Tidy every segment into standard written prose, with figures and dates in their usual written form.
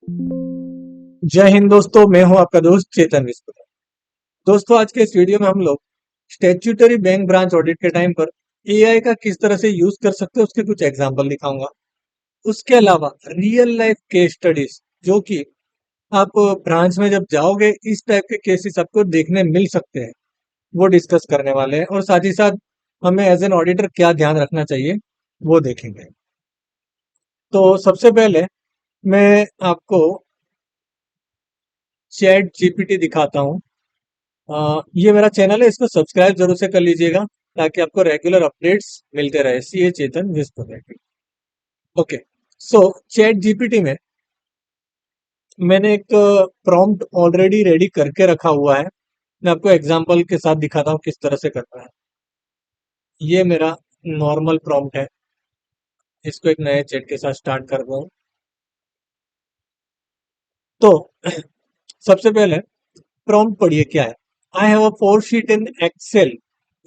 जय हिंद दोस्तों, मैं हूं आपका दोस्त चेतन विस्कुट। दोस्तों, आज के इस वीडियो में हम लोग स्टैट्यूटरी बैंक ब्रांच ऑडिट के टाइम पर एआई का किस तरह से यूज कर सकते हैं उसके कुछ एग्जांपल दिखाऊंगा। उसके अलावा रियल लाइफ केस स्टडीज जो कि आप ब्रांच में जब जाओगे इस टाइप के केसेस आपको देखने मिल सकते हैं, वो डिस्कस करने वाले हैं। और साथ ही साथ हमें एज एन ऑडिटर क्या ध्यान रखना चाहिए वो देखेंगे। तो सबसे पहले मैं आपको चैट जीपीटी दिखाता हूँ। ये मेरा चैनल है, इसको सब्सक्राइब जरूर से कर लीजिएगा ताकि आपको रेगुलर अपडेट्स मिलते रहे। सी ए चेतन विस्फोट। ओके, सो चैट जीपीटी में मैंने एक प्रॉम्प्ट ऑलरेडी रेडी करके रखा हुआ है। मैं आपको एग्जांपल के साथ दिखाता हूँ किस तरह से करना है। ये मेरा नॉर्मल प्रॉम्प्ट है, इसको एक नए चैट के साथ स्टार्ट कर दूँ। तो सबसे पहले प्रॉम्प्ट पढ़िए क्या है। I have a 4 sheet in Excel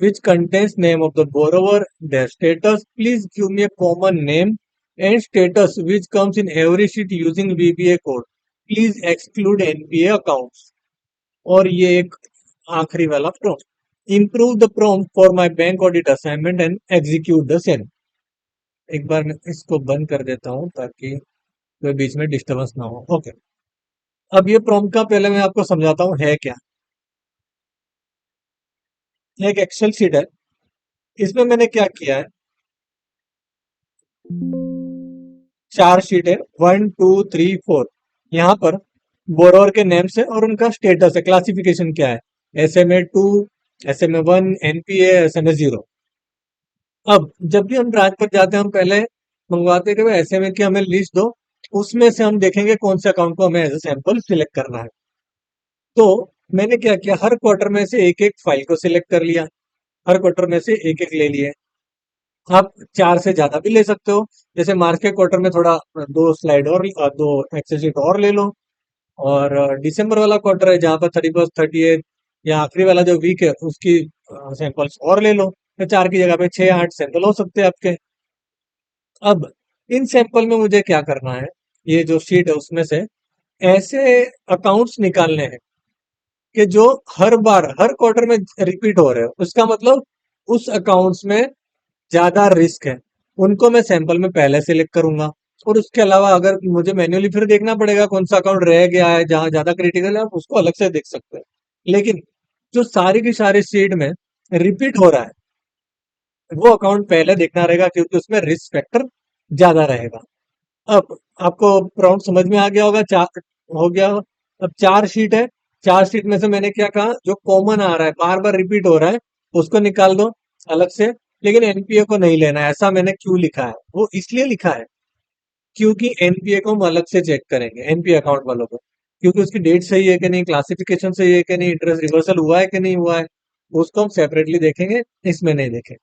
which contains name of the borrower, their status. Please give me a common name and status which comes in every sheet using VBA code. Please exclude NPA accounts. और ये एक आखिरी वाला prompt. Improve the prompt for my bank audit assignment and execute the same. एक बार मैं इसको बंद कर देता हूँ ताकि कोई बीच में डिस्टर्बेंस ना हो। ओके, अब ये प्रॉम्प्ट का पहले मैं आपको समझाता हूँ है क्या। एक एक्सेल शीट है, इसमें मैंने क्या किया है, 4 शीट है, 1 2 3 4। यहाँ पर बोरोवर के नेम्स है और उनका स्टेटस है, क्लासिफिकेशन क्या है, SMA 2, SMA 1, NPA, SMA 0। अब जब भी हम ब्रांच पर जाते हैं हम पहले मंगवाते हैं कि भाई SMA की हमें लिस्ट दो, उसमें से हम देखेंगे कौन से अकाउंट को हमें एज ए सैंपल सिलेक्ट करना है। तो मैंने क्या किया, हर क्वार्टर में से एक एक फाइल को सिलेक्ट कर लिया, हर क्वार्टर में से एक एक ले लिए। आप 4 से ज्यादा भी ले सकते हो, जैसे मार्च के क्वार्टर में थोड़ा 2 स्लाइड और 2 एक्सेल शीट और ले लो। और दिसंबर वाला क्वार्टर है जहां पर 31 30 या आखिरी वाला जो वीक है उसकी सैंपल्स और ले लो। तो 4 की जगह पे 6 8 सैंपल हो सकते हैं आपके। अब इन सैंपल में मुझे क्या करना है, ये जो शीट है उसमें से ऐसे अकाउंट्स निकालने हैं कि जो हर बार हर क्वार्टर में रिपीट हो रहे हो। उसका मतलब उस अकाउंट्स में ज्यादा रिस्क है, उनको मैं सैंपल में पहले सिलेक्ट करूंगा। और उसके अलावा अगर मुझे मैन्युअली फिर देखना पड़ेगा कौन सा अकाउंट रह गया है जहां ज्यादा क्रिटिकल है, आप उसको अलग से देख सकते हैं। लेकिन जो सारी की सारी शीट में रिपीट हो रहा है वो अकाउंट पहले देखना रहेगा क्योंकि उसमें रिस्क फैक्टर ज्यादा रहेगा। अब आपको प्रॉम्प्ट समझ में आ गया होगा, चार हो गया। अब 4 शीट है, 4 शीट में से मैंने क्या कहा, जो कॉमन आ रहा है बार बार रिपीट हो रहा है उसको निकाल दो अलग से। लेकिन एनपीए को नहीं लेना है, ऐसा मैंने क्यों लिखा है, वो इसलिए लिखा है क्योंकि एनपीए को हम अलग से चेक करेंगे, एनपीए अकाउंट वालों को, क्योंकि उसकी डेट सही है कि नहीं, क्लासिफिकेशन सही है कि नहीं, इंटरेस्ट रिवर्सल हुआ है कि नहीं हुआ है, उसको हम सेपरेटली देखेंगे, इसमें नहीं देखें।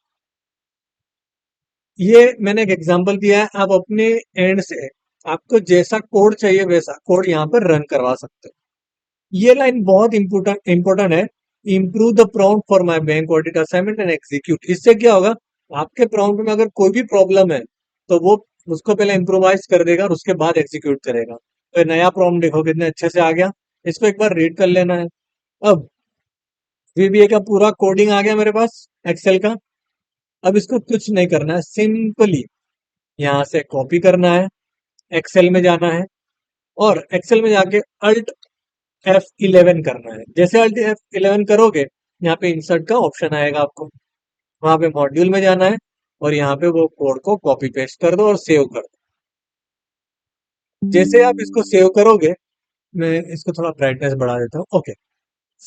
ये मैंने एक एग्जांपल दिया है, आप अपने एंड से आपको जैसा कोड चाहिए वैसा कोड यहाँ पर रन करवा सकते हो। ये लाइन बहुत इंपोर्टेंट इंपोर्टेंट है। Improve the prompt for my bank audit assignment and execute. इससे क्या होगा, आपके प्रॉम्प्ट में अगर कोई भी प्रॉब्लम है तो वो उसको पहले इम्प्रोवाइज कर देगा और उसके बाद एग्जीक्यूट करेगा। तो ये नया प्रॉम्प्ट देखो कितने अच्छे से आ गया, इसको एक बार रीड कर लेना है। अब वीबीए का पूरा कोडिंग आ गया मेरे पास एक्सेल का। अब इसको कुछ नहीं करना है, सिंपली यहाँ से कॉपी करना है, एक्सेल में जाना है और एक्सेल में जाके अल्ट F11 करना है। जैसे अल्ट F11 करोगे यहाँ पे इंसर्ट का ऑप्शन आएगा आपको, वहां पे मॉड्यूल में जाना है और यहाँ पे वो कोड को कॉपी पेस्ट कर दो और सेव कर दो। जैसे आप इसको सेव करोगे, मैं इसको थोड़ा ब्राइटनेस बढ़ा देता हूँ। ओके,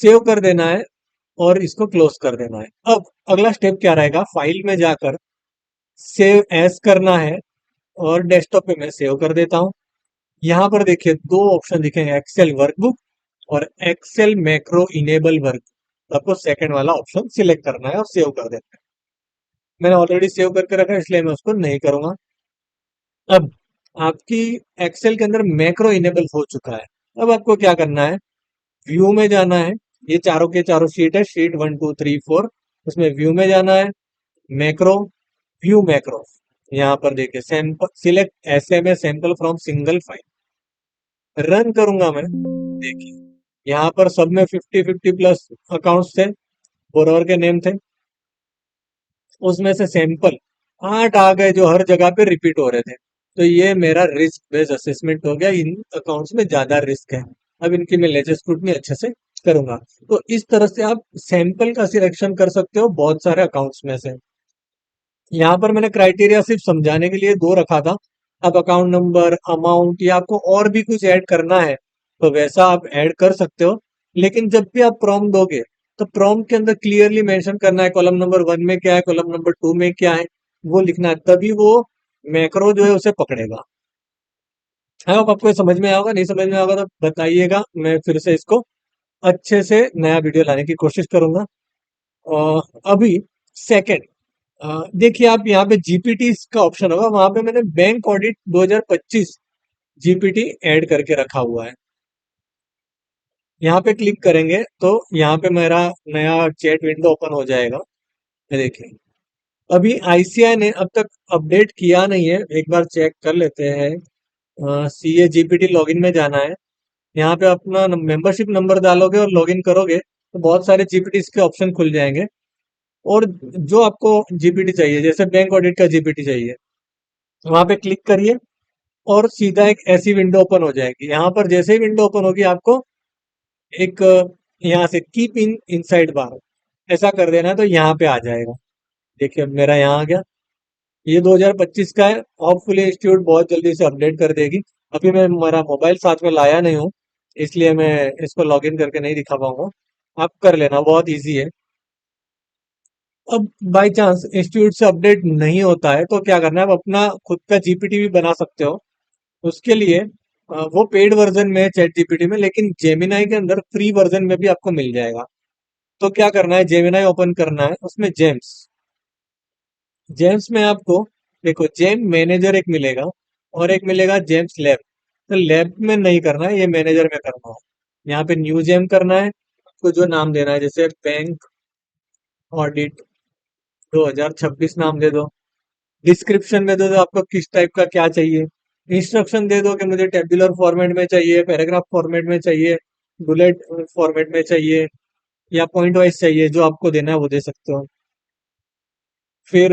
सेव कर देना है और इसको क्लोज कर देना है। अब अगला स्टेप क्या रहेगा, फाइल में जाकर सेव एज करना है और डेस्कटॉप पे मैं सेव कर देता हूँ। यहाँ पर देखिए 2 ऑप्शन दिखेंगे, एक्सेल वर्कबुक और एक्सेल मैक्रो इनेबल वर्क। आपको सेकंड वाला ऑप्शन सिलेक्ट करना है और सेव कर देना है। मैंने ऑलरेडी सेव करके रखा है इसलिए मैं उसको नहीं करूंगा। अब आपकी एक्सेल के अंदर मैक्रो इनेबल हो चुका है। अब आपको क्या करना है, व्यू में जाना है। ये चारों के चारों शीट है, शीट 1 2 3 4। उसमें व्यू में जाना है, मैक्रो, व्यू मैक्रो। यहाँ पर देखिए sample select SMA sample from single file. Run करूंगा मैं, देखिए यहाँ पर सब में 50-50 प्लस अकाउंट्स थे, बोरोवर के नेम थे, उसमें से सैंपल 8 आ गए जो हर जगह पे रिपीट हो रहे थे। तो ये मेरा रिस्क बेस्ड असेसमेंट हो गया, इन अकाउंट्स में ज्यादा रिस्क है। अब इनकी मैं लेजर स्क्रूटनी अच्छे से करूंगा। तो इस तरह से आप सैंपल का सिलेक्शन कर सकते हो बहुत सारे अकाउंट्स में से। यहाँ पर मैंने क्राइटेरिया सिर्फ समझाने के लिए दो रखा था। अब अकाउंट नंबर, अमाउंट या आपको और भी कुछ ऐड करना है तो वैसा आप ऐड कर सकते हो। लेकिन जब भी आप प्रॉम्प्ट दोगे तो प्रॉम्प्ट के अंदर क्लियरली मेंशन करना है कॉलम नंबर 1 में क्या है, कॉलम नंबर 2 में क्या है, वो लिखना है, तभी वो मैक्रो जो है उसे पकड़ेगा। हाँ, अब आपको ये समझ में आया होगा, नहीं समझ में आएगा तो बताइएगा, मैं फिर से इसको अच्छे से नया वीडियो लाने की कोशिश करूंगा। अभी सेकंड, देखिए आप यहाँ पे जीपीटी का ऑप्शन होगा, वहां पे मैंने बैंक ऑडिट 2025 जीपीटी ऐड करके रखा हुआ है। यहाँ पे क्लिक करेंगे तो यहाँ पे मेरा नया चैट विंडो ओपन हो जाएगा। ये देखिए, अभी आईसीआई ने अब तक अपडेट किया नहीं है, एक बार चेक कर लेते हैं। सीए जीपीटी लॉगिन में जाना है। यहाँ पे अपना मेंबरशिप नंबर डालोगे और लॉगिन करोगे तो बहुत सारे जीपीटी के ऑप्शन खुल जाएंगे। और जो आपको जीपीटी चाहिए, जैसे बैंक ऑडिट का जीपीटी चाहिए, वहां पे क्लिक करिए और सीधा एक ऐसी विंडो ओपन हो जाएगी। यहाँ पर जैसे ही विंडो ओपन होगी आपको एक यहाँ से कीप इन इनसाइड बार ऐसा कर देना है तो यहाँ पे आ जाएगा। देखिए अब मेरा यहाँ आ गया। ये 2025 का है, होपफुली इंस्टीट्यूट बहुत जल्दी से अपडेट कर देगी। अभी मैं मेरा मोबाइल साथ में लाया नहीं हूँ, इसलिए मैं इसको लॉगिन करके नहीं दिखा पाऊंगा। आप कर लेना, बहुत इजी है। अब बाय चांस इंस्टीट्यूट से अपडेट नहीं होता है तो क्या करना है, आप अपना खुद का जीपीटी भी बना सकते हो। उसके लिए वो पेड वर्जन में है चैट जीपीटी में, लेकिन जेमिनाई के अंदर फ्री वर्जन में भी आपको मिल जाएगा। तो क्या करना है, जेमिनाई ओपन करना है, उसमें जेम्स, जेम्स में आपको देखो जेम मैनेजर एक मिलेगा और एक मिलेगा जेम्स लैब। तो लैब में नहीं करना है, ये मैनेजर में करना है। यहाँ पे न्यू जेम करना है, आपको जो नाम देना है, जैसे बैंक ऑडिट 2026 नाम दे दो। डिस्क्रिप्शन में दे दो आपको किस टाइप का क्या चाहिए। इंस्ट्रक्शन दे दो कि मुझे टेबुलर फॉर्मेट में चाहिए, पैराग्राफ फॉर्मेट में चाहिए, बुलेट फॉर्मेट में चाहिए, या पॉइंट वाइज चाहिए, जो आपको देना है वो दे सकते हो। फिर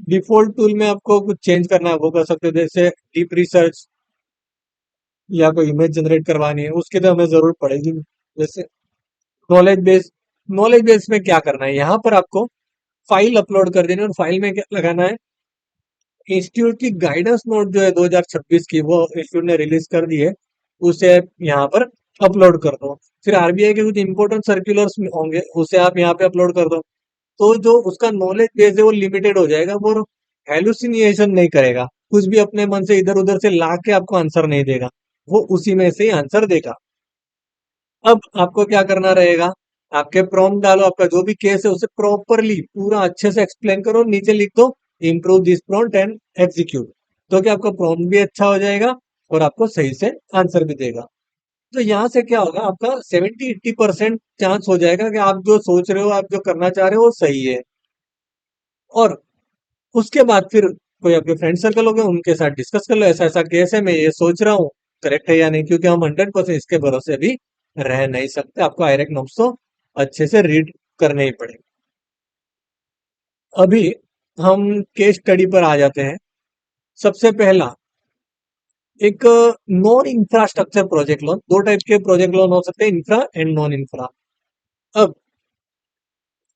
डिफॉल्ट टूल में आपको कुछ चेंज करना है वो कर सकते हो, जैसे डीप रिसर्च या कोई इमेज जनरेट करवानी है, उसकी तो हमें जरूरत पड़ेगी। जैसे नॉलेज बेस, नॉलेज बेस में क्या करना है, यहाँ पर आपको फाइल अपलोड कर देनी है और फाइल में क्या लगाना है, इंस्टीट्यूट की गाइडेंस नोट जो है 2026 की, वो इंस्टीट्यूट ने रिलीज कर दी है, उसे यहाँ पर अपलोड कर दो। फिर आरबीआई के कुछ इंपोर्टेंट सर्कुलर्स होंगे, उसे आप यहाँ पे अपलोड कर दो। तो जो उसका नॉलेज बेस है वो लिमिटेड हो जाएगा, वो हेलुसिनेशन नहीं करेगा, कुछ भी अपने मन से इधर उधर से ला के आपको आंसर नहीं देगा, वो उसी में से ही आंसर देगा। अब आपको क्या करना रहेगा, आपके प्रॉम्प्ट डालो, आपका जो भी केस है उसे प्रॉपरली पूरा अच्छे से एक्सप्लेन करो, नीचे लिख दो improve this prompt and execute. तो क्या आपका प्रॉम्प्ट भी अच्छा हो जाएगा और आपको सही से आंसर भी देगा। तो यहाँ से क्या होगा, आपका 70-80% चांस हो जाएगा कि आप जो सोच रहे हो, आप जो करना चाह रहे हो वो सही है। और उसके बाद फिर कोई आपके फ्रेंड सर्कल हो गए, उनके साथ डिस्कस कर लो, ऐसा ऐसा केस है, मैं ये सोच रहा हूँ करेक्ट है या नहीं, क्योंकि हम 100% इसके भरोसे भी रह नहीं सकते, आपको आयरेक नोट्स तो अच्छे से रीड करने ही पड़ेंगे। अभी हम केस स्टडी पर आ जाते हैं। सबसे पहला, एक नॉन इंफ्रास्ट्रक्चर प्रोजेक्ट लोन, दो टाइप के प्रोजेक्ट लोन हो सकते हैं, इंफ्रा एंड नॉन इंफ्रा। अब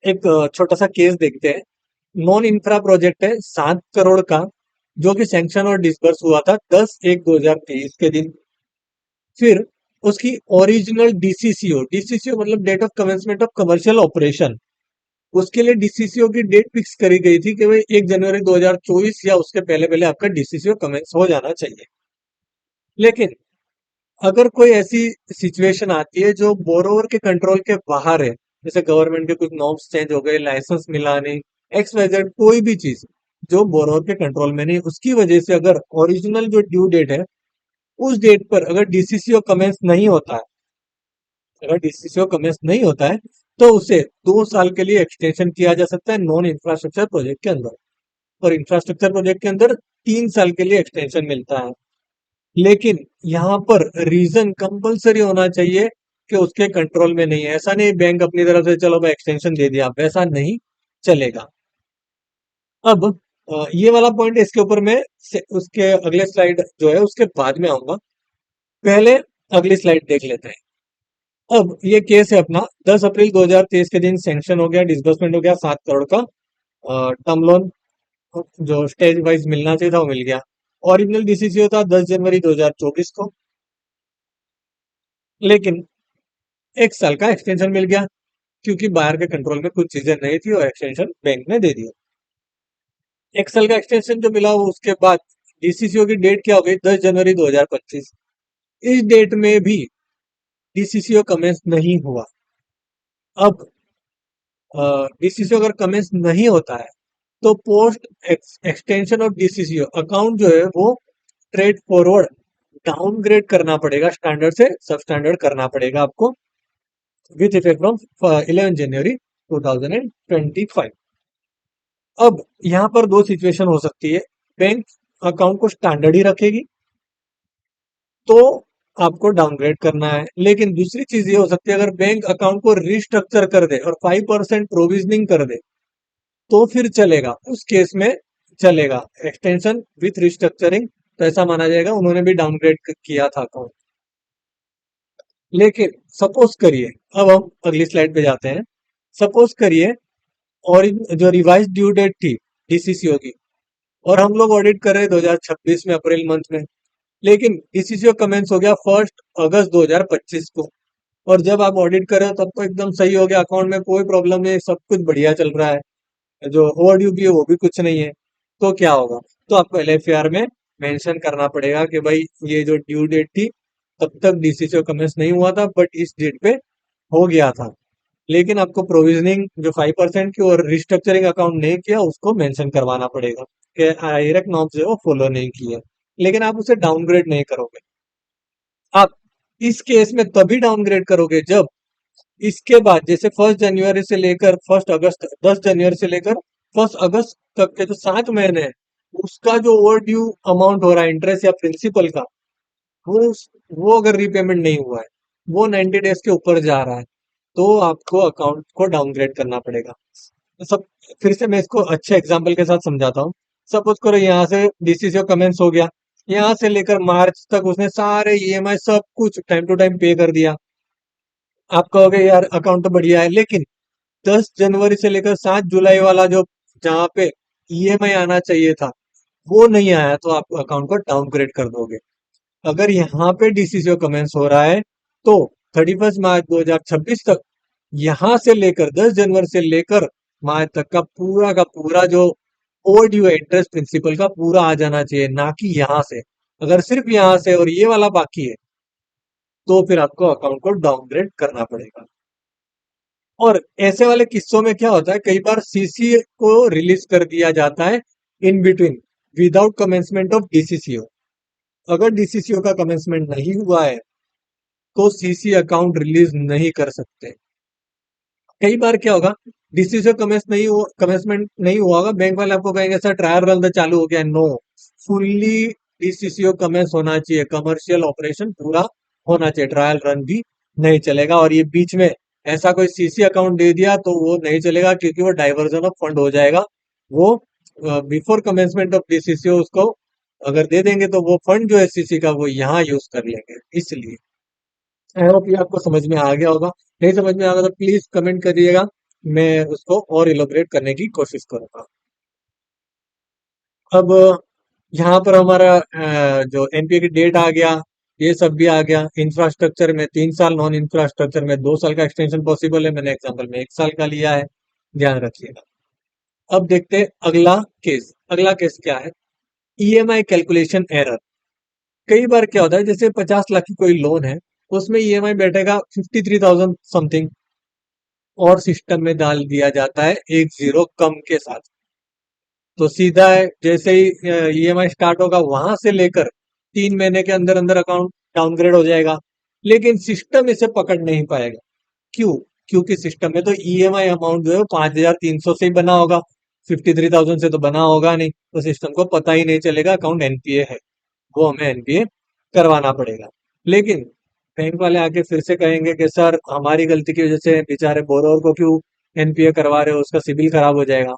एक छोटा सा केस देखते हैं। नॉन इंफ्रा प्रोजेक्ट है 7 करोड़ का, जो कि सैंक्शन और डिसबर्स हुआ था 10/1/2023 के दिन। फिर उसकी ओरिजिनल डीसीसीओ, डीसीसीओ मतलब date of commencement of commercial operation, उसके लिए डीसीसीओ की डेट फिक्स करी गई थी कि भाई 1 जनवरी 2024 या उसके पहले पहले आपका डीसीसीओ कमेंस हो जाना चाहिए। लेकिन अगर कोई ऐसी सिचुएशन आती है जो बोरोवर के कंट्रोल के बाहर है, जैसे गवर्नमेंट के कुछ नॉर्म्स चेंज हो गए, लाइसेंस मिला नहीं, एक्स वाई जेड कोई भी चीज जो बोरोवर के कंट्रोल में नहीं, उसकी वजह से अगर ओरिजिनल जो ड्यू डेट है उस डेट पर अगर डीसीसीओ कमेंस नहीं होता है, अगर डीसीसीओ कमेंस नहीं होता है तो उसे 2 साल के लिए एक्सटेंशन किया जा सकता है नॉन इंफ्रास्ट्रक्चर प्रोजेक्ट के अंदर। और इंफ्रास्ट्रक्चर प्रोजेक्ट के अंदर 3 साल के लिए एक्सटेंशन मिलता है। लेकिन यहाँ पर रीजन कंपलसरी होना चाहिए कि उसके कंट्रोल में नहीं है। ऐसा नहीं बैंक अपनी तरफ से चलो भाई एक्सटेंशन दे दिया, वैसा नहीं चलेगा। अब ये वाला पॉइंट इसके ऊपर मैं उसके अगले स्लाइड जो है उसके बाद में आऊंगा। पहले अगली स्लाइड देख लेते हैं। अब ये केस है अपना 10 अप्रैल 2023 के दिन सैंक्शन हो गया, डिसबर्समेंट हो गया 7 करोड़ का टर्म लोन, जो स्टेज वाइज मिलना चाहिए था वो मिल गया। ओरिजिनल डीसीसीओ था 10 जनवरी 2024 को, लेकिन एक साल का एक्सटेंशन मिल गया क्योंकि बाहर के कंट्रोल में कुछ चीजें नहीं थी और एक्सटेंशन बैंक ने दे दिया। एक साल का एक्सटेंशन जो मिला वो उसके बाद डीसीसीओ की डेट क्या हो गई 10 जनवरी 2025। इस डेट में भी डीसीसीओ कमेंस नहीं हुआ। अब डीसीसीओ अगर कमेंस नहीं होता है तो पोस्ट एक्सटेंशन ऑफ डीसीसीओ अकाउंट जो है वो स्ट्रेट फॉरवर्ड डाउनग्रेड करना पड़ेगा, स्टैंडर्ड से सब स्टैंडर्ड करना पड़ेगा आपको विथ इफेक्ट फ्रॉम 11 जनवरी 2025। अब यहाँ पर दो सिचुएशन हो सकती है। बैंक अकाउंट को स्टैंडर्ड ही रखेगी तो आपको डाउनग्रेड करना है, लेकिन दूसरी चीज ये हो सकती है अगर बैंक अकाउंट को रिस्ट्रक्चर कर दे और 5% प्रोविजनिंग कर दे तो फिर चलेगा, उस केस में चलेगा एक्सटेंशन विथ रिस्ट्रक्चरिंग। तो ऐसा माना जाएगा उन्होंने भी डाउनग्रेड किया था अकाउंट। लेकिन सपोज करिए, अब हम अगली स्लाइड पे जाते हैं। सपोज करिए और जो रिवाइज ड्यू डेट थी डीसीसीओ की, और हम लोग ऑडिट कर रहे हैं 2026 में अप्रैल मंथ में, लेकिन डीसीसीओ कमेंस हो गया 1 अगस्त 2025 को। और जब आप ऑडिट कर रहे हो तब तो एकदम सही हो गया, अकाउंट में कोई प्रॉब्लम नहीं, सब कुछ बढ़िया चल रहा है, जो ओवरड्यू भी है वो भी कुछ नहीं है। तो क्या होगा? तो आपको एलएफआर में मेंशन करना पड़ेगा कि भाई ये जो ड्यू डेट थी तब तक डीसीसीओ कमेंस नहीं हुआ था, बट इस डेट पे हो गया था। लेकिन आपको प्रोविजनिंग जो 5% की और रिस्ट्रक्चरिंग अकाउंट नहीं किया उसको मेंशन करवाना पड़ेगा कि डायरेक्ट नॉर्म्स जो है वो फॉलो नहीं किए। लेकिन आप उसे डाउनग्रेड नहीं करोगे। आप इस केस में तभी डाउनग्रेड करोगे जब इसके बाद जैसे 1 जनवरी से लेकर 1 अगस्त, 10 जनवरी से लेकर 1 अगस्त तक के जो 7 महीने हैं उसका जो ओवर ड्यू अमाउंट हो रहा है इंटरेस्ट या प्रिंसिपल का, वो वो अगर रीपेमेंट नहीं हुआ है, वो 90 डेज के ऊपर जा रहा है, तो आपको अकाउंट को डाउनग्रेड करना पड़ेगा। तो सब फिर से मैं इसको अच्छे एग्जांपल के साथ समझाता हूँ। सपोज करो यहाँ से डीसीसीओ कमेंस हो गया, यहाँ से लेकर मार्च तक उसने सारे ईएमआई सब कुछ टाइम टू टाइम पे कर दिया। आप कहोगे यार अकाउंट तो बढ़िया है, लेकिन 10 जनवरी से लेकर 7 जुलाई वाला जो जहाँ पे ईएमआई आना चाहिए था वो नहीं आया, तो आप अकाउंट को डाउनग्रेड कर दोगे। अगर यहाँ पे डीसीसीओ कमेंस हो रहा है तो 31 मार्च 2026 तक यहाँ से लेकर 10 जनवरी से लेकर मार्च तक का पूरा जो ओवर ड्यू है इंटरेस्ट प्रिंसिपल का पूरा आ जाना चाहिए, ना कि यहाँ से। अगर सिर्फ यहाँ से और ये वाला बाकी है तो फिर आपको अकाउंट को डाउनग्रेड करना पड़ेगा। और ऐसे वाले किस्सों में क्या होता है, कई बार सीसी को रिलीज कर दिया जाता है in between without commencement of DCCO. अगर डीसीसीओ का कमेंसमेंट नहीं हुआ है तो सीसी अकाउंट रिलीज नहीं कर सकते। कई बार क्या होगा, डीसीसीओ कमेंसमेंट नहीं हुआ होगा, बैंक वाले आपको कहेंगे सर ट्रायल रन तो चालू हो गया। नो, फुल्ली डीसीसीओ कमेंस होना चाहिए, कमर्शियल ऑपरेशन पूरा होना चाहिए, ट्रायल रन भी नहीं चलेगा। और ये बीच में ऐसा कोई सीसी अकाउंट दे दिया तो वो नहीं चलेगा क्योंकि वो डाइवर्जन ऑफ फंड हो जाएगा। वो बिफोर कमेंसमेंट ऑफ डीसीसीओ उसको अगर दे देंगे तो वो फंड जो है सीसी का वो यहाँ यूज कर लेंगे। इसलिए आई होप ये आपको समझ में आ गया होगा। नहीं समझ में आ गया तो प्लीज कमेंट करिएगा, मैं उसको और इलोबरेट करने की कोशिश करूंगा। अब यहाँ पर हमारा जो एनपीए की डेट आ गया, ये सब भी आ गया। इंफ्रास्ट्रक्चर में 3 साल, नॉन इंफ्रास्ट्रक्चर में 2 साल का एक्सटेंशन पॉसिबल है, मैंने एग्जांपल में 1 साल का लिया है, ध्यान रखिएगा। अब देखते हैं अगला केस। अगला केस क्या है? EMI calculation error. कई बार क्या होता है, जैसे 50 लाख की कोई लोन है, उसमें ईएमआई बैठेगा 53,000 समथिंग, और सिस्टम में डाल दिया जाता है एक जीरो कम के साथ। तो सीधा है जैसे ही ईएमआई स्टार्ट होगा वहां से लेकर 3 महीने के अंदर अंदर अकाउंट डाउनग्रेड हो जाएगा। लेकिन सिस्टम इसे पकड़ नहीं पाएगा। क्यों? क्योंकि सिस्टम में तो ईएमआई अमाउंट जो है 5,300 से ही बना होगा, 53,000 से तो बना होगा नहीं, तो सिस्टम को पता ही नहीं चलेगा अकाउंट एनपीए है, वो हमें एनपीए करवाना पड़ेगा। लेकिन बैंक वाले आके फिर से कहेंगे कि सर हमारी गलती की वजह से बेचारे बोरोवर को क्यों एनपीए करवा रहे हो, उसका सिबिल खराब हो जाएगा।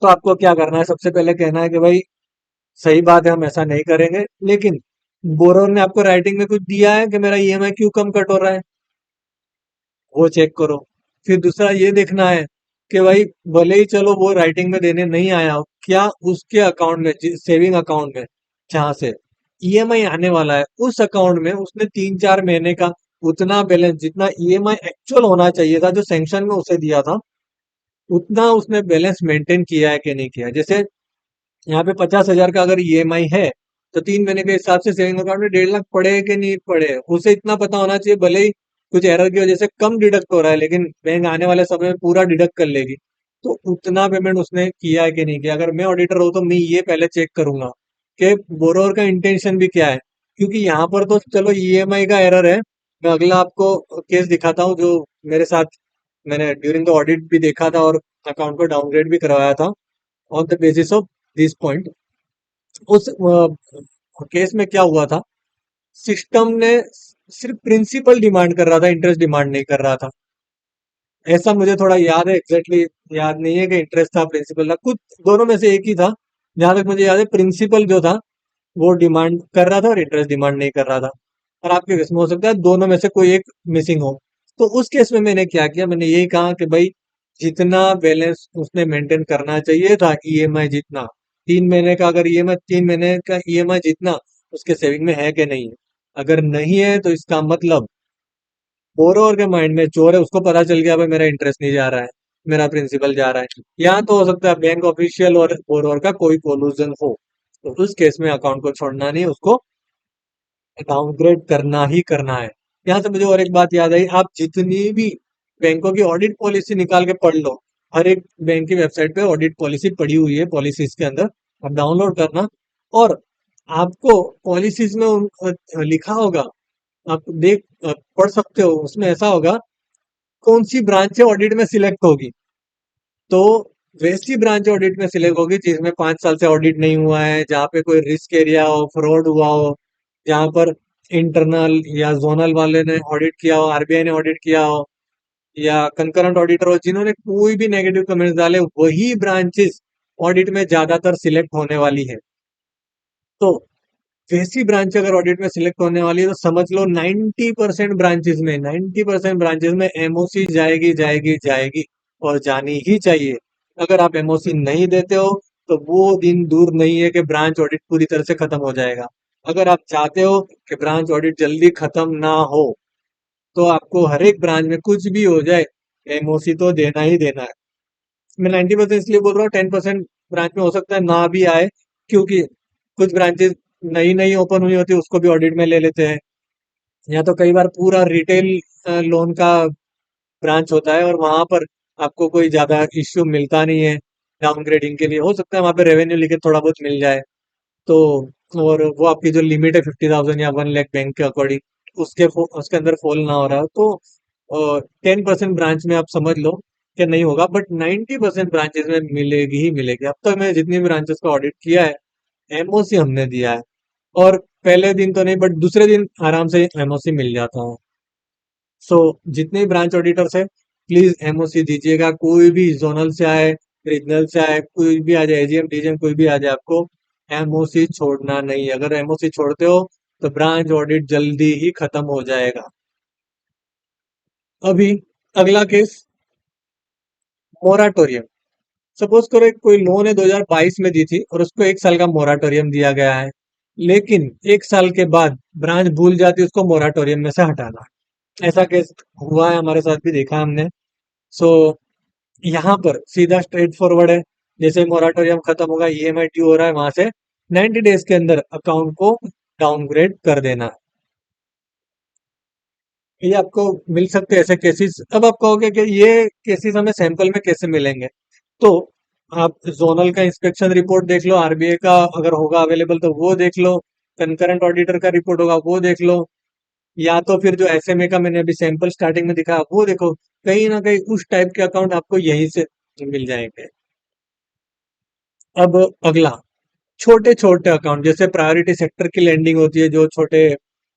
तो आपको क्या करना है, सबसे पहले कहना है कि भाई सही बात है, हम ऐसा नहीं करेंगे, लेकिन बोरोवर ने आपको राइटिंग में कुछ दिया है कि मेरा ईएमआई क्यों कम कट हो रहा है, वो चेक करो। फिर दूसरा ये देखना है कि भाई भले ही चलो वो राइटिंग में देने नहीं आया हो, क्या उसके अकाउंट में, सेविंग अकाउंट में जहां से ईएमआई आने वाला है, उस अकाउंट में उसने 3-4 महीने का उतना बैलेंस जितना ईएमआई एक्चुअल होना चाहिए था, जो सैंक्शन में उसे दिया था, उतना उसने बैलेंस मेंटेन किया है कि नहीं किया है। जैसे यहाँ पे 50,000 का अगर ईएमआई है, तो 3 महीने के हिसाब से सेविंग अकाउंट में 1.5 लाख पड़े कि नहीं पड़े, उसे इतना पता होना चाहिए। भले ही कुछ एरर की वजह से कम डिडक्ट हो रहा है, लेकिन बैंक आने वाले समय में पूरा डिडक्ट कर लेगी। तो उतना पेमेंट उसने किया है कि नहीं किया। अगर मैं ऑडिटर हूँ तो मैं ये पहले चेक करूंगा कि बोरोवर का इंटेंशन भी क्या है, क्योंकि यहाँ पर तो चलो ईएमआई का एरर है। मैं अगला आपको केस दिखाता हूँ जो मेरे साथ मैंने ड्यूरिंग द ऑडिट भी देखा था, और अकाउंट को डाउनग्रेड भी करवाया था on the basis of this point. उस केस में क्या हुआ था, सिस्टम ने सिर्फ प्रिंसिपल डिमांड कर रहा था, इंटरेस्ट डिमांड नहीं कर रहा था। ऐसा मुझे थोड़ा याद है, एग्जैक्टली याद नहीं है कि इंटरेस्ट था प्रिंसिपल था, कुछ दोनों में से एक ही था। जहां तक मुझे याद है प्रिंसिपल जो था वो डिमांड कर रहा था और इंटरेस्ट डिमांड नहीं कर रहा था। और आपके केस में हो सकता है दोनों में से कोई एक मिसिंग हो। तो उस केस में मैंने क्या किया, मैंने यही कहा कि भाई जितना बैलेंस उसने मेंटेन करना चाहिए था, ईएमआई जितना, 3 महीने का अगर ईएमआई, 3 महीने का ईएमआई जितना उसके सेविंग में है कि नहीं है। अगर नहीं है तो इसका मतलब बोरोवर के माइंड में चोर है, उसको पता चल गया भाई मेरा इंटरेस्ट नहीं जा रहा है, मेरा प्रिंसिपल जा रहा है। या तो हो सकता है बैंक ऑफिशियल और बोरोवर का कोई कोलूजन हो, तो उस केस में अकाउंट को छोड़ना नहीं, उसको डाउनग्रेड करना ही करना है। यहाँ से मुझे और एक बात याद आई, आप जितनी भी बैंकों की ऑडिट पॉलिसी निकाल के पढ़ लो, हर एक बैंक की वेबसाइट पे ऑडिट पॉलिसी पड़ी हुई है, पॉलिसीज के अंदर आप डाउनलोड करना। और आपको पॉलिसीज में लिखा होगा, आप पढ़ सकते हो, उसमें ऐसा होगा कौन सी ब्रांच ऑडिट में सिलेक्ट होगी। तो वैसी ब्रांच ऑडिट में सिलेक्ट होगी जिसमें 5 साल से ऑडिट नहीं हुआ है, जहाँ पे कोई रिस्क एरिया हो, फ्रॉड हुआ हो, जहाँ पर इंटरनल या जोनल वाले ने ऑडिट किया हो, आरबीआई ने ऑडिट किया हो, या कंकरेंट ऑडिटर हो जिन्होंने कोई भी नेगेटिव कमेंट्स डाले, वही ब्रांचेस ऑडिट में ज्यादातर सिलेक्ट होने वाली है। तो वैसी ब्रांच अगर ऑडिट में सिलेक्ट होने वाली है, तो समझ लो 90% ब्रांचेस में एमओसी जाएगी जाएगी जाएगी, और जानी ही चाहिए। अगर आप एमओसी नहीं देते हो तो वो दिन दूर नहीं है कि ब्रांच ऑडिट पूरी तरह से खत्म हो जाएगा। अगर आप चाहते हो कि ब्रांच ऑडिट जल्दी खत्म ना हो, तो आपको हर एक ब्रांच में कुछ भी हो जाए, एमओसी तो देना ही देना है। मैं 90% इसलिए बोल रहा हूँ, 10% ब्रांच में हो सकता है ना भी आए, क्योंकि कुछ ब्रांचेस नई नई ओपन हुई होती है, उसको भी ऑडिट में ले लेते हैं। या तो कई बार पूरा रिटेल लोन का ब्रांच होता है, और वहां पर आपको कोई ज्यादा इश्यू मिलता नहीं है डाउनग्रेडिंग के लिए। हो सकता है वहां पे रेवेन्यू लीकेज थोड़ा बहुत मिल जाए, तो और वो आपकी जो लिमिट है 50,000 या 1 लाख बैंक के अकॉर्डिंग, उसके अंदर फॉल ना हो रहा हो, तो 10% ब्रांच में आप समझ लो कि नहीं होगा, बट 90% ब्रांचेस में मिलेगी ही मिलेगी। अब तक मैंने जितनी भी ब्रांचेस का ऑडिट किया है, एमओसी हमने दिया है। और पहले दिन तो नहीं, बट दूसरे दिन आराम से एमओसी मिल जाता है। सो जितने ब्रांच ऑडिटर्स है, प्लीज एमओसी दीजिएगा। कोई भी जोनल से आए, रीजनल से आए, कोई भी आ जाए, एजीएम डीजीएम कोई भी आ जाए, आपको एमओसी छोड़ना नहीं है। अगर एमओसी छोड़ते हो तो ब्रांच ऑडिट जल्दी ही खत्म हो जाएगा। अभी अगला केस, मोराटोरियम। सपोज करो कोई लोन है 2022 में दी थी, और उसको 1 साल का मोराटोरियम दिया गया है, लेकिन 1 साल के बाद ब्रांच भूल जाती है उसको मोराटोरियम में से हटाना। ऐसा केस हुआ है हमारे साथ भी, देखा है हमने। सो यहाँ पर सीधा स्ट्रेट फॉरवर्ड है, जैसे मोराटोरियम खत्म होगा, ईएमआई ड्यू हो रहा है, वहां से 90 डेज के अंदर अकाउंट को डाउनग्रेड कर देना। ये आपको मिल सकते हैं ऐसे केसेस। अब आप कहोगे कि ये केसेस हमें सैंपल में कैसे मिलेंगे, तो आप जोनल का इंस्पेक्शन रिपोर्ट देख लो, आरबीआई का अगर होगा अवेलेबल तो वो देख लो, कंकरेंट ऑडिटर का रिपोर्ट होगा वो देख लो, या तो फिर जो एसएमए का मैंने अभी सैंपल स्टार्टिंग में दिखाया वो देखो। कहीं ना कहीं उस टाइप के अकाउंट आपको यहीं से मिल जाएंगे। अब अगला, छोटे छोटे अकाउंट जैसे प्रायोरिटी सेक्टर की लैंडिंग होती है, जो छोटे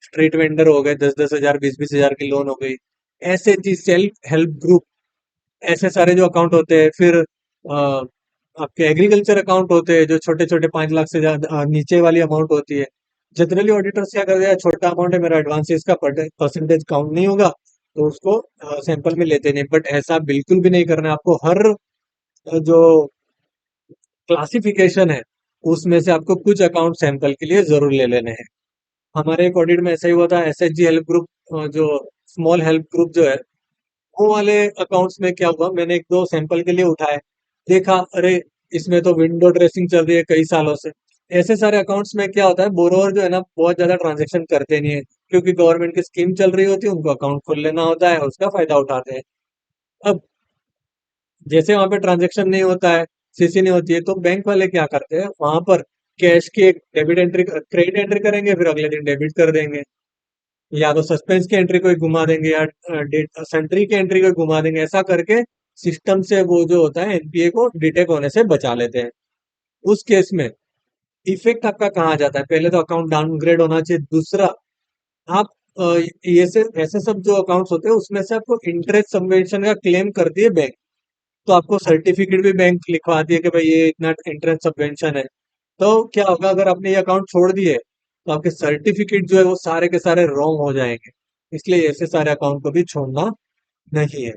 स्ट्रीट वेंडर हो गए, 10-10 हजार, 20-20 हजार की लोन हो गई, ऐसे चीज सेल्फ हेल्प ग्रुप, ऐसे सारे जो अकाउंट होते हैं। फिर आपके एग्रीकल्चर अकाउंट होते हैं जो छोटे छोटे 5 लाख से ज्यादा नीचे वाली अमाउंट होती है। जनरली ऑडिटर्स क्या करते हैं, छोटा अमाउंट है मेरा एडवांसेस का, परसेंटेज काउंट नहीं होगा तो उसको सैंपल में लेते नहीं। बट ऐसा बिल्कुल भी नहीं करना है आपको। हर जो क्लासिफिकेशन है उसमें से आपको कुछ अकाउंट सैंपल के लिए जरूर ले लेने हैं। हमारे एक ऑडिट में ऐसा ही हुआ था। एसएचजी हेल्प ग्रुप, जो स्मॉल हेल्प ग्रुप जो है, वो वाले अकाउंट्स में क्या हुआ, मैंने एक दो सैंपल के लिए उठाए, देखा अरे इसमें तो विंडो ड्रेसिंग चल रही है कई सालों से। ऐसे सारे अकाउंट्स में क्या होता है, बोरोवर जो है ना बहुत ज्यादा ट्रांजेक्शन करते नहीं है, क्योंकि गवर्नमेंट की स्कीम चल रही होती है, उनको अकाउंट खोल लेना होता है, उसका फायदा उठाते हैं। अब जैसे वहां पे ट्रांजेक्शन नहीं होता है, सीसी नहीं होती है, तो बैंक वाले क्या करते हैं, वहां पर कैश की एक डेबिट एंट्री, क्रेडिट एंट्री करेंगे, फिर अगले दिन डेबिट कर देंगे, या तो सस्पेंस की एंट्री को ही घुमा देंगे, या डेट सेंट्री की एंट्री को ही घुमा देंगे। ऐसा करके सिस्टम से वो जो होता है एनपीए को डिटेक्ट होने से बचा लेते हैं। उस केस में इफेक्ट आपका कहाँ जाता है, पहले तो अकाउंट डाउनग्रेड होना चाहिए। दूसरा, आप ये से ऐसे सब जो अकाउंट्स होते हैं उसमें से आपको इंटरेस्ट सबवेंशन का क्लेम करती है बैंक, तो आपको सर्टिफिकेट भी बैंक लिखवाती है कि भाई ये इतना इंटरेस्ट सबवेंशन है। तो क्या होगा, अगर आपने ये अकाउंट छोड़ दिए तो आपके सर्टिफिकेट जो है वो सारे के सारे रॉन्ग हो जाएंगे। इसलिए ऐसे सारे अकाउंट को भी छोड़ना नहीं है।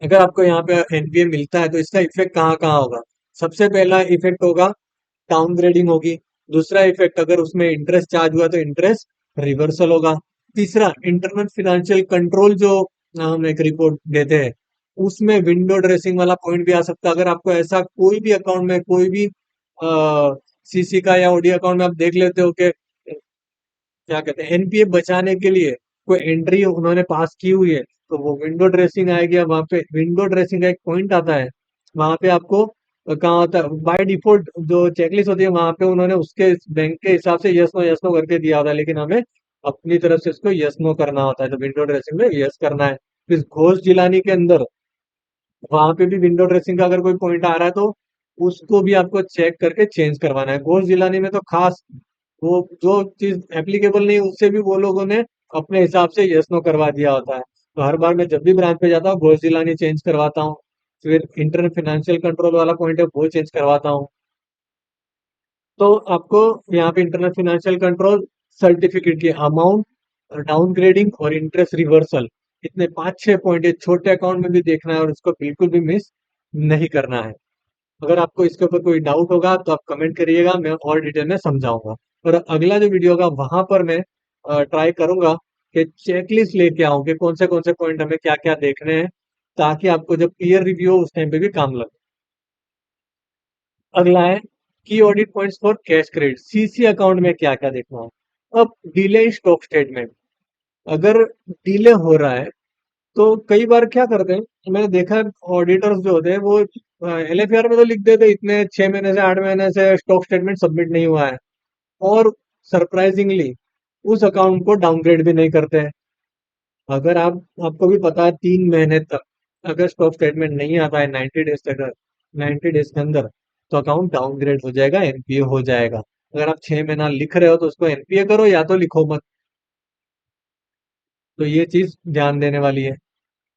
अगर आपको यहाँ पे एनपीए मिलता है तो इसका इफेक्ट कहाँ कहाँ होगा। सबसे पहला इफेक्ट होगा, डाउनग्रेडिंग होगी। दूसरा इफेक्ट, अगर उसमें इंटरेस्ट चार्ज हुआ तो इंटरेस्ट रिवर्सल होगा। तीसरा, इंटरनल फिनेंशियल कंट्रोल जो हम एक रिपोर्ट देते हैं, उसमें विंडो ड्रेसिंग वाला पॉइंट भी आ सकता है। अगर आपको ऐसा कोई भी अकाउंट में, कोई भी सीसी का या ओडी अकाउंट में आप देख लेते हो कि क्या कहते हैं, एनपीए बचाने के लिए कोई एंट्री उन्होंने पास की हुई है, तो वो विंडो ड्रेसिंग आएगी। अब वहां पे विंडो ड्रेसिंग का एक पॉइंट आता है, वहां पे आपको कहाँ होता है, बाय डिफॉल्ट जो चेकलिस्ट होती है वहां पे उन्होंने उसके बैंक के हिसाब से यस नो करके दिया होता है, लेकिन हमें अपनी तरफ से इसको यस नो करना होता है। तो विंडो ड्रेसिंग में यस करना है। फिर घोष जिलानी के अंदर, वहां पे भी विंडो ड्रेसिंग का अगर कोई पॉइंट आ रहा है तो उसको भी आपको चेक करके चेंज करवाना है। घोष जिलानी में तो खास, वो जो चीज एप्लीकेबल नहीं उससे भी वो लोगों ने अपने हिसाब से यस नो करवा दिया होता है। तो हर बार मैं जब भी ब्रांच पे जाता हूँ घोष जिलानी चेंज करवाता हूँ। फिर इंटरनल फाइनेंशियल कंट्रोल वाला पॉइंट है वो चेंज करवाता हूँ। तो आपको यहाँ पे इंटरनल फाइनेंशियल कंट्रोल, सर्टिफिकेट की अमाउंट, डाउनग्रेडिंग और इंटरेस्ट रिवर्सल, इतने 5-6 पॉइंट छोटे अकाउंट में भी देखना है और इसको बिल्कुल भी मिस नहीं करना है। अगर आपको इसके ऊपर कोई डाउट होगा तो आप कमेंट करिएगा, मैं और डिटेल में समझाऊंगा। और अगला जो वीडियो होगा वहां पर मैं ट्राई करूंगा कि चेकलिस्ट लेके आऊं कि कौन से पॉइंट हमें क्या क्या देखने हैं, ताकि आपको जब पीयर रिव्यू हो उस टाइम पे भी काम लगे। अगला है की audit points for cash credit, CC account में क्या क्या देखना है। अब डिले स्टॉक स्टेटमेंट, अगर डिले हो रहा है तो कई बार क्या करते हैं, मैंने देखा ऑडिटर्स जो होते हैं वो एलएफआर में तो लिख देते हैं इतने 6 महीने से 8 महीने से स्टॉक स्टेटमेंट सबमिट नहीं हुआ है, और सरप्राइजिंगली उस अकाउंट को डाउनग्रेड भी नहीं करते हैं। अगर आपको भी पता है 3 महीने तक अगर स्टॉक स्टेटमेंट नहीं आता है, 90 डेज तक, 90 डेज के अंदर, तो अकाउंट डाउनग्रेड हो जाएगा, एनपीए हो जाएगा। अगर आप 6 महीना लिख रहे हो तो उसको एनपीए करो, या तो लिखो मत। तो ये चीज ध्यान देने वाली है।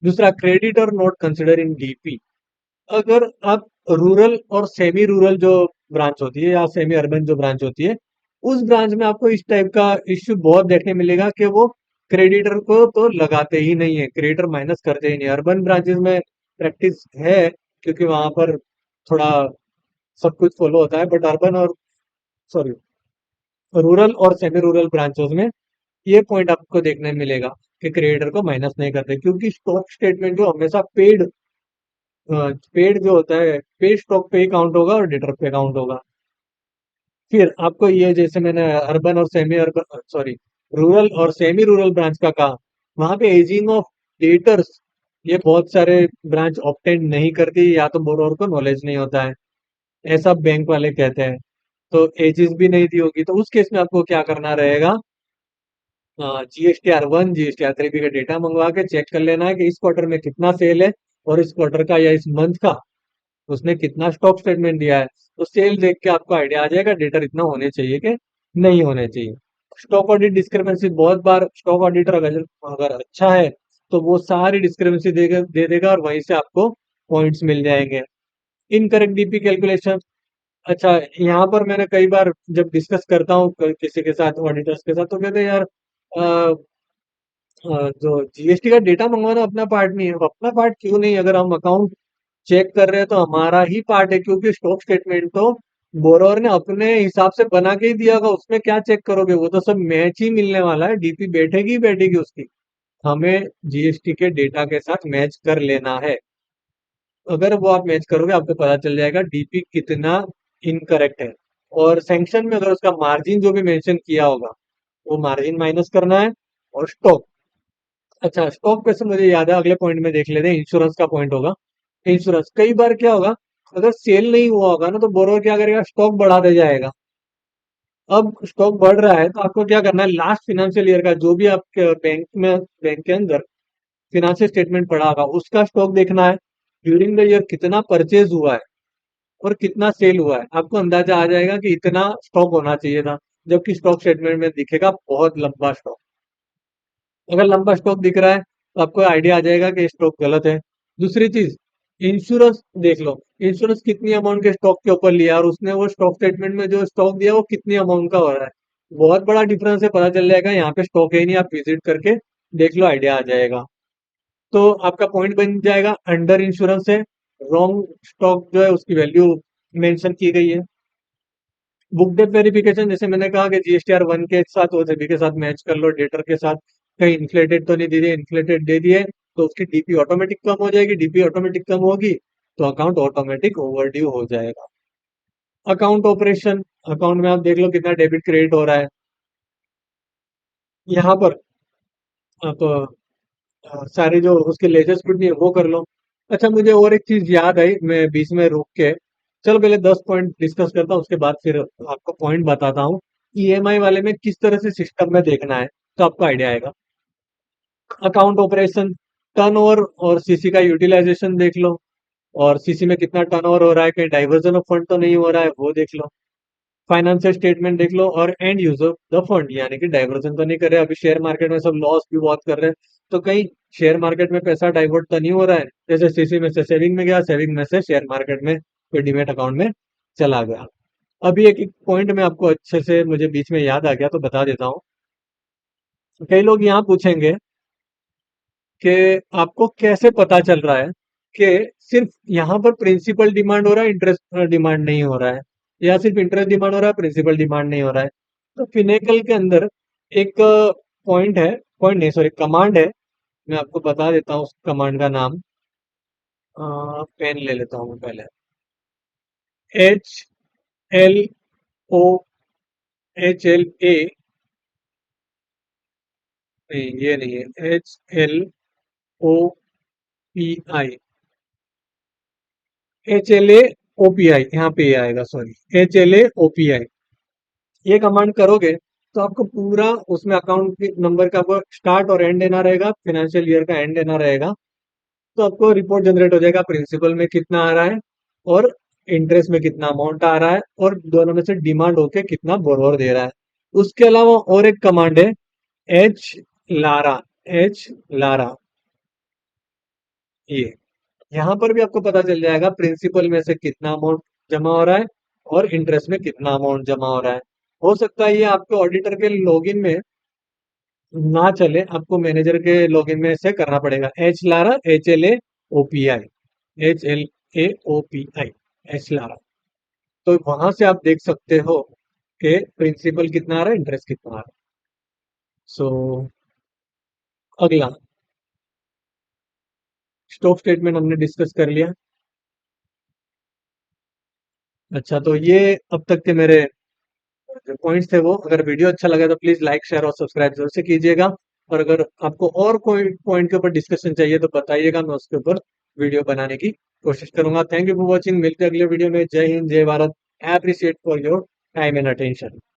दूसरा, क्रेडिट और नॉट कंसिडर इन डीपी। अगर आप रूरल और सेमी रूरल जो ब्रांच होती है या सेमी अर्बन जो ब्रांच होती है, उस ब्रांच में आपको इस टाइप का इश्यू बहुत देखने मिलेगा कि वो क्रेडिटर को तो लगाते ही नहीं है, क्रेडिटर माइनस करते ही नहीं। अर्बन ब्रांचेस में प्रैक्टिस है, क्योंकि वहां पर थोड़ा सब कुछ फॉलो होता है। बट अर्बन और, सॉरी, रूरल और सेमी रूरल ब्रांचेस में ये पॉइंट आपको देखने मिलेगा कि क्रेडिटर को माइनस नहीं करते, क्योंकि स्टॉक स्टेटमेंट जो हमेशा पेड जो होता है, पेड स्टॉक पे काउंट होगा और डेटर पे काउंट होगा। फिर आपको ये, जैसे मैंने अर्बन और सेमी अर्बन, सॉरी, रूरल और सेमी रूरल ब्रांच का कहा, वहां पे एजिंग ऑफ डेटर्स, ये बहुत सारे ब्रांच ऑप्टेंड नहीं करती, या तो बोरोवर को नॉलेज नहीं होता है, ऐसा बैंक वाले कहते हैं। तो एजिस भी नहीं दी होगी, तो उस केस में आपको क्या करना रहेगा, GSTR 1 GSTR 3 का डेटा मंगवा के चेक कर लेना है कि इस क्वार्टर में कितना सेल है, और इस क्वार्टर का या इस मंथ का उसने कितना स्टॉक स्टेटमेंट दिया है। तो सेल देख के आपको आइडिया आ जाएगा डेटर इतना होने चाहिए कि नहीं होने चाहिए। स्टॉक ऑडिट डिस्क्रिपेंसी, बहुत बार स्टॉक ऑडिटर अगर अगर अच्छा है तो वो सारी डिस्क्रिपेंसी दे देगा और वहीं से आपको पॉइंट्स मिल जाएंगे। इनकरेक्ट डीपी कैलकुलेशन, अच्छा, यहाँ पर मैंने कई बार जब डिस्कस करता हूँ किसी के साथ, ऑडिटर्स के साथ, तो कहते हैं यार जो जीएसटी का डेटा मंगवाना अपना पार्ट नहीं है। अपना पार्ट क्यों नहीं? अगर हम अकाउंट चेक कर रहे हैं तो हमारा ही पार्ट है, क्योंकि स्टॉक स्टेटमेंट तो बोरोवर ने अपने हिसाब से बना के ही दिया होगा। उसमें क्या चेक करोगे? वो तो सब मैच ही मिलने वाला है, डीपी बैठेगी ही बैठेगी उसकी। हमें जीएसटी के डेटा के साथ मैच कर लेना है। अगर वो आप मैच करोगे आपको पता चल जाएगा डीपी कितना इनकरेक्ट है। और सैंक्शन में अगर उसका मार्जिन जो भी मेंशन किया होगा वो मार्जिन माइनस करना है। और स्टॉक, अच्छा स्टॉक पे से मुझे याद है, अगले पॉइंट में देख लेते हैं, इंश्योरेंस का पॉइंट होगा। इंश्योरेंस, कई बार क्या होगा, अगर सेल नहीं हुआ होगा ना तो बोरोवर क्या करेगा, स्टॉक बढ़ाते जाएगा। अब स्टॉक बढ़ रहा है तो आपको क्या करना है, लास्ट फाइनेंशियल ईयर का जो भी आपके बैंक के अंदर फिनेंशियल स्टेटमेंट पड़ा होगा उसका स्टॉक देखना है। ड्यूरिंग द ईयर कितना परचेज हुआ है और कितना सेल हुआ है, आपको अंदाजा आ जाएगा कि इतना स्टॉक होना चाहिए था। जबकि स्टॉक स्टेटमेंट में दिखेगा बहुत लंबा स्टॉक। अगर लंबा स्टॉक दिख रहा है तो आपको आइडिया आ जाएगा कि स्टॉक गलत है। दूसरी चीज, इंश्योरेंस देख लो, इंश्योरेंस कितनी अमाउंट के स्टॉक के ऊपर लिया और उसने वो स्टॉक स्टेटमेंट में जो स्टॉक दिया वो कितनी अमाउंट का हो रहा है। बहुत बड़ा डिफरेंस है, पता चल जाएगा। यहाँ पे स्टॉक है ही नहीं, आप विजिट करके देख लो, आइडिया आ जाएगा। तो आपका पॉइंट बन जाएगा, अंडर इंश्योरेंस है, रॉन्ग स्टॉक जो है उसकी वैल्यू मेंशन की गई है। बुक डेट वेरिफिकेशन, जैसे मैंने कहा कि जीएसटीआर 1 के साथ ओसीबी के साथ मैच कर लो, डेटर के साथ कहीं इन्फ्लेटेड तो नहीं दे दिए। इन्फ्लेटेड दे दिए तो उसकी डीपी ऑटोमेटिक कम हो जाएगी, डीपी ऑटोमेटिक कम होगी तो अकाउंट ऑटोमेटिक ओवरड्यू हो जाएगा। अकाउंट ऑपरेशन, अकाउंट में आप देख लो कितना डेबिट क्रेडिट हो रहा है। यहाँ पर आप सारी जो उसके लेजर स्क्रूटनी है वो कर लो। अच्छा, मुझे और एक चीज याद आई, मैं बीच में रुक के, चलो पहले 10 पॉइंट डिस्कस करता हूँ, उसके बाद फिर आपको पॉइंट बताता हूँ। ईएमआई वाले में किस तरह से सिस्टम में देखना है तो आपको आइडिया आएगा। अकाउंट ऑपरेशन, टर्नओवर और सीसी का यूटिलाइजेशन देख लो, और सीसी में कितना टर्नओवर हो रहा है, कहीं डाइवर्जन ऑफ फंड तो नहीं हो रहा है वो देख लो। फाइनेंशियल स्टेटमेंट देख लो, और and use of the fund, यानी कि डाइवर्जन तो नहीं कर रहे। अभी शेयर मार्केट में सब लॉस भी बहुत कर रहे हैं, तो कहीं शेयर मार्केट में पैसा डाइवर्ट तो नहीं हो रहा है, जैसे सीसी में से सेविंग में गया, सेविंग में से शेयर मार्केट में कोई डीमेट अकाउंट में चला गया। अभी एक एक पॉइंट में आपको अच्छे से, मुझे बीच में याद आ गया तो बता देता हूँ। कई लोग यहाँ पूछेंगे कि आपको कैसे पता चल रहा है कि सिर्फ यहाँ पर प्रिंसिपल डिमांड हो रहा है, इंटरेस्ट डिमांड नहीं हो रहा है, या सिर्फ इंटरेस्ट डिमांड हो रहा है, प्रिंसिपल डिमांड नहीं हो रहा है। तो फिनेकल के अंदर एक पॉइंट है, पॉइंट नहीं सॉरी, कमांड है। मैं आपको बता देता हूँ उस कमांड का नाम। पेन ले लेता हूँ मैं पहले। HLOHLA, नहीं ये नहीं है, HLOPI, HLAOPI, यहाँ पे ये आएगा, सॉरी, HLAOPI। ये कमांड करोगे तो आपको पूरा उसमें अकाउंट के नंबर का आपको स्टार्ट और एंड देना रहेगा, फाइनेंशियल ईयर का एंड देना रहेगा। तो आपको रिपोर्ट जनरेट हो जाएगा, प्रिंसिपल में कितना आ रहा है और इंटरेस्ट में कितना अमाउंट आ रहा है, और दोनों में से डिमांड होके कितना बोरोवर दे रहा है। उसके अलावा और एक कमांड है, एच लारा, एच लारा, ये यहाँ पर भी आपको पता चल जाएगा प्रिंसिपल में से कितना अमाउंट जमा हो रहा है और इंटरेस्ट में कितना अमाउंट जमा हो रहा है। हो सकता है ये आपके ऑडिटर के लॉगिन में ना चले, आपको मैनेजर के लॉगिन में से करना पड़ेगा। H Lara, HLAOPI, HLAOPI, H Lara. तो वहां से आप देख सकते हो कि प्रिंसिपल कितना आ रहा है, इंटरेस्ट कितना आ रहा है। सो अगला, स्टॉक स्टेटमेंट हमने डिस्कस कर लिया। अच्छा, तो ये अब तक के मेरे जो पॉइंट्स थे वो, अगर वीडियो अच्छा लगा तो प्लीज लाइक शेयर और सब्सक्राइब जरूर से कीजिएगा। और अगर आपको और कोई पॉइंट के ऊपर डिस्कशन चाहिए तो बताइएगा, मैं उसके ऊपर वीडियो बनाने की कोशिश करूंगा। थैंक यू फॉर वॉचिंग, मिलते हैं अगले वीडियो में। जय हिंद, जय Bharat. Appreciate for your time and attention.